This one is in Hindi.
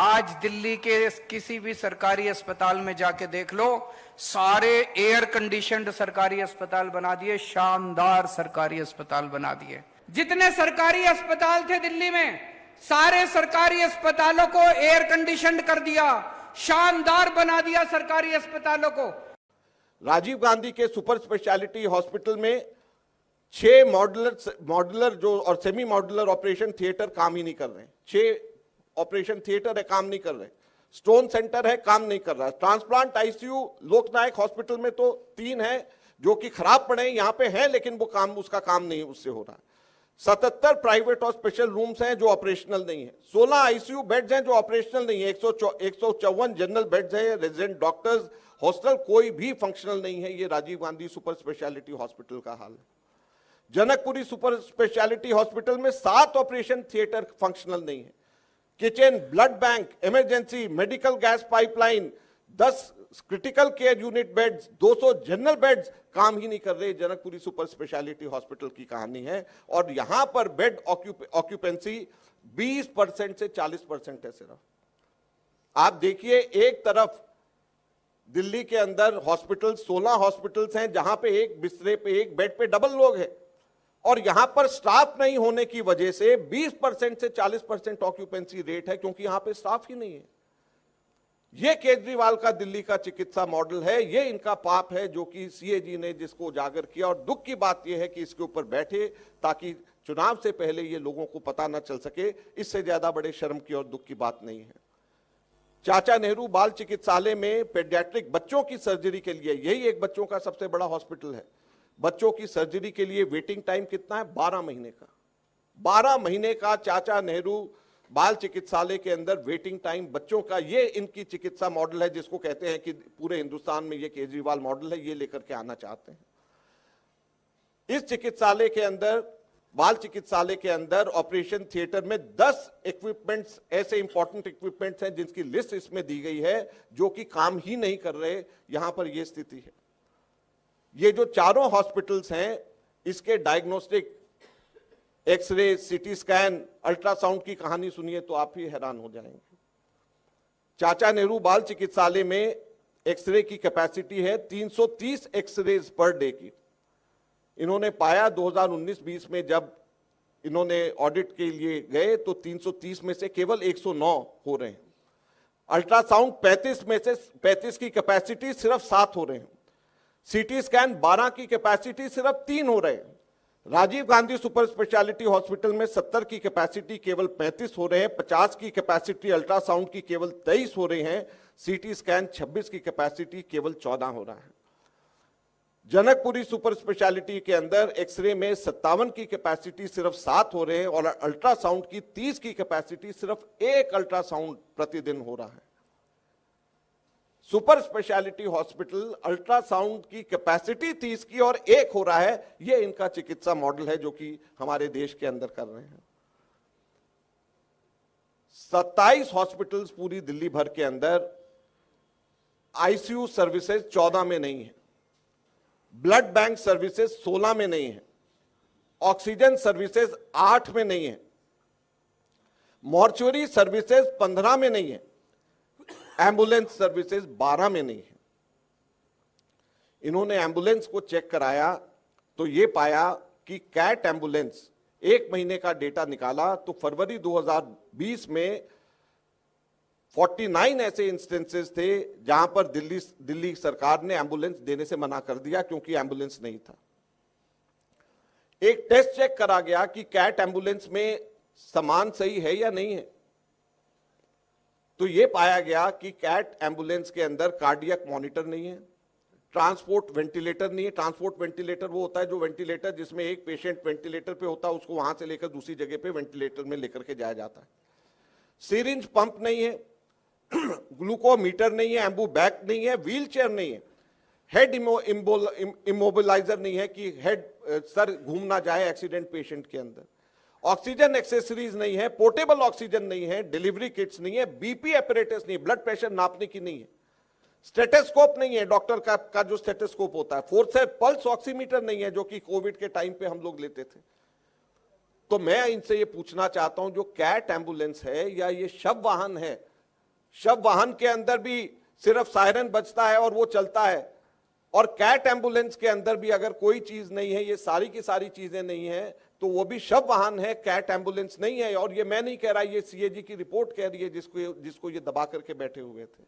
आज दिल्ली के किसी भी सरकारी अस्पताल में जाके देख लो, सारे एयर कंडीशनड सरकारी अस्पताल बना दिए, शानदार सरकारी अस्पताल बना दिए। जितने सरकारी अस्पताल थे दिल्ली में, सारे सरकारी अस्पतालों को एयर कंडीशनड कर दिया, शानदार बना दिया सरकारी अस्पतालों को। राजीव गांधी के सुपर स्पेशलिटी हॉस्पिटल में 6 मॉड्यूलर जो और सेमी मॉड्यूलर ऑपरेशन थिएटर काम ही नहीं कर रहे। 6 ऑपरेशन थिएटर है, काम नहीं कर रहे। स्टोन सेंटर है, काम नहीं कर रहा। ट्रांसप्लांट आईसीयू लोकनायक हॉस्पिटल में तो 3 है जो कि खराब पड़े, यहां पे है लेकिन वो काम, उसका काम नहीं उससे हो रहा है। 77 प्राइवेट और स्पेशल रूम्स हैं जो ऑपरेशनल नहीं है। 16 आईसीयू बेड्स हैं जो ऑपरेशनल नहीं है। 154 जनरल बेड्स हैं, रेजिडेंट डॉक्टर्स हॉस्टल कोई भी फंक्शनल नहीं है। ये Rajiv Gandhi super speciality hospital का हाल है। जनकपुरी सुपर स्पेशलिटी हॉस्पिटल में 7 ऑपरेशन थिएटर फंक्शनल नहीं है। Kitchen, blood bank, emergency, medical gas pipeline, 10 critical care unit beds, 200 general beds काम ही नहीं कर रहे। जनकपुरी सुपर स्पेशलिटी हॉस्पिटल की कहानी है। और यहां पर बेड ऑक्यूपेंसी 20% से 40% है सिर्फ। आप देखिए, एक तरफ दिल्ली के अंदर हॉस्पिटल 16 हॉस्पिटल्स हैं जहां पे एक बिस्तरे पे, एक बेड पे डबल लोग हैं, और यहां पर स्टाफ नहीं होने की वजह से 20% से 40% ऑक्यूपेंसी रेट है, क्योंकि यहां पे स्टाफ ही नहीं है। यह केजरीवाल का दिल्ली का चिकित्सा मॉडल है, यह इनका पाप है जो कि सीएजी ने जिसको उजागर किया। और दुख की बात यह है कि इसके ऊपर बैठे ताकि चुनाव से पहले ये लोगों को पता ना चल सके। इससे ज्यादा बड़े शर्म की और दुख की बात नहीं है। चाचा नेहरू बाल चिकित्सालय में पेडियाट्रिक बच्चों की सर्जरी के लिए, यही एक बच्चों का सबसे बड़ा हॉस्पिटल है, बच्चों की सर्जरी के लिए वेटिंग टाइम कितना है? 12 महीने का। 12 महीने का चाचा नेहरू बाल चिकित्सालय के अंदर वेटिंग टाइम बच्चों का। ये इनकी चिकित्सा मॉडल है जिसको कहते हैं कि पूरे हिंदुस्तान में ये केजरीवाल मॉडल है, ये लेकर के आना चाहते हैं। इस चिकित्सालय के अंदर, बाल चिकित्सालय के अंदर ऑपरेशन थिएटर में 10 इक्विपमेंट्स, ऐसे इंपॉर्टेंट इक्विपमेंट्स हैं जिनकी लिस्ट इसमें दी गई है, जो कि काम ही नहीं कर रहे। यहां पर यह स्थिति है। ये जो चारों हॉस्पिटल्स हैं, इसके diagnostic, x-ray, CT scan, ultrasound की कहानी सुनिए तो आप ही हैरान हो जाएंगे। चाचा नेहरू बाल चिकित्सालय में एक्सरे की कैपेसिटी है 330 एक्सरेज पर डे की। इन्होंने पाया 2019-20 में जब इन्होंने ऑडिट के लिए गए तो 330 में से केवल 109 हो रहे हैं। अल्ट्रासाउंड 35 में से 35 की कैपेसिटी सिर्फ 7 हो रहे हैं। सीटी स्कैन 12 की कैपेसिटी सिर्फ 3 हो रहे हैं। Rajiv Gandhi super speciality hospital में 70 की कैपेसिटी केवल 35 हो रहे हैं। 50 की कैपेसिटी अल्ट्रासाउंड की केवल 23 हो रहे हैं। सीटी स्कैन 26 की कैपेसिटी केवल 14 हो रहा है। जनकपुरी सुपर स्पेशलिटी के अंदर एक्सरे में 57 की कैपेसिटी सिर्फ 7 हो रहे हैं, और अल्ट्रासाउंड की 30 की कैपेसिटी सिर्फ 1 अल्ट्रासाउंड प्रतिदिन हो रहा है। सुपर स्पेशलिटी हॉस्पिटल अल्ट्रासाउंड की कैपेसिटी 30 की और 1 हो रहा है। यह इनका चिकित्सा मॉडल है जो कि हमारे देश के अंदर कर रहे हैं। 27 हॉस्पिटल्स पूरी दिल्ली भर के अंदर, आईसीयू सर्विसेज 14 में नहीं है, ब्लड बैंक सर्विसेज 16 में नहीं है, ऑक्सीजन सर्विसेज 8 में नहीं है, मॉर्चुरी सर्विसेज 15 में नहीं है, एम्बुलेंस सर्विसेज 12 में नहीं है। इन्होंने एम्बुलेंस को चेक कराया तो यह पाया कि कैट एम्बुलेंस, 1 महीने का डेटा निकाला तो फरवरी 2020 में 49 ऐसे इंस्टेंसेस थे जहां पर दिल्ली सरकार ने एम्बुलेंस देने से मना कर दिया क्योंकि एम्बुलेंस नहीं था। एक टेस्ट चेक करा गया कि कैट एम्बुलेंस में सामान सही है या नहीं है, तो यह पाया गया कि कैट एम्बुलेंस के अंदर कार्डियक मॉनिटर नहीं है, ट्रांसपोर्ट वेंटिलेटर नहीं है। ट्रांसपोर्ट वेंटिलेटर वो होता है जो वेंटिलेटर जिसमें एक पेशेंट वेंटिलेटर पे होता है, उसको वहां से लेकर दूसरी जगह पे वेंटिलेटर में लेकर के जाया जाता है। सिरिंज पंप नहीं है, ग्लूकोमीटर नहीं है, एम्बू बैग नहीं है, व्हीलचेयर नहीं है, हेड इमोबिलाइजर नहीं है कि हेड सर घूम ना जाए एक्सीडेंट पेशेंट के अंदर, ऑक्सीजन एक्सेसरीज नहीं है, पोर्टेबल ऑक्सीजन नहीं है, डिलीवरी किट्स नहीं है, बीपी एपरेटस नहीं है, ब्लड प्रेशर नापने की नहीं है, स्टेथोस्कोप नहीं है, डॉक्टर का जो स्टेथोस्कोप होता है, फोर्सेप्स पल्स ऑक्सीमीटर नहीं है जो कि कोविड के टाइम पे हम लोग लेते थे। तो मैं इनसे ये पूछना चाहता हूं, जो कैट एम्बुलेंस है या ये शव वाहन है, शव वाहन के अंदर भी सिर्फ सायरन बजता है और वो चलता है, और कैट एम्बुलेंस के अंदर भी अगर कोई चीज नहीं है, ये सारी की सारी चीजें नहीं है, तो वो भी शव वाहन है, कैट एम्बुलेंस नहीं है। और ये मैं नहीं कह रहा, ये सीएजी की रिपोर्ट कह रही है, जिसको ये दबा करके बैठे हुए थे।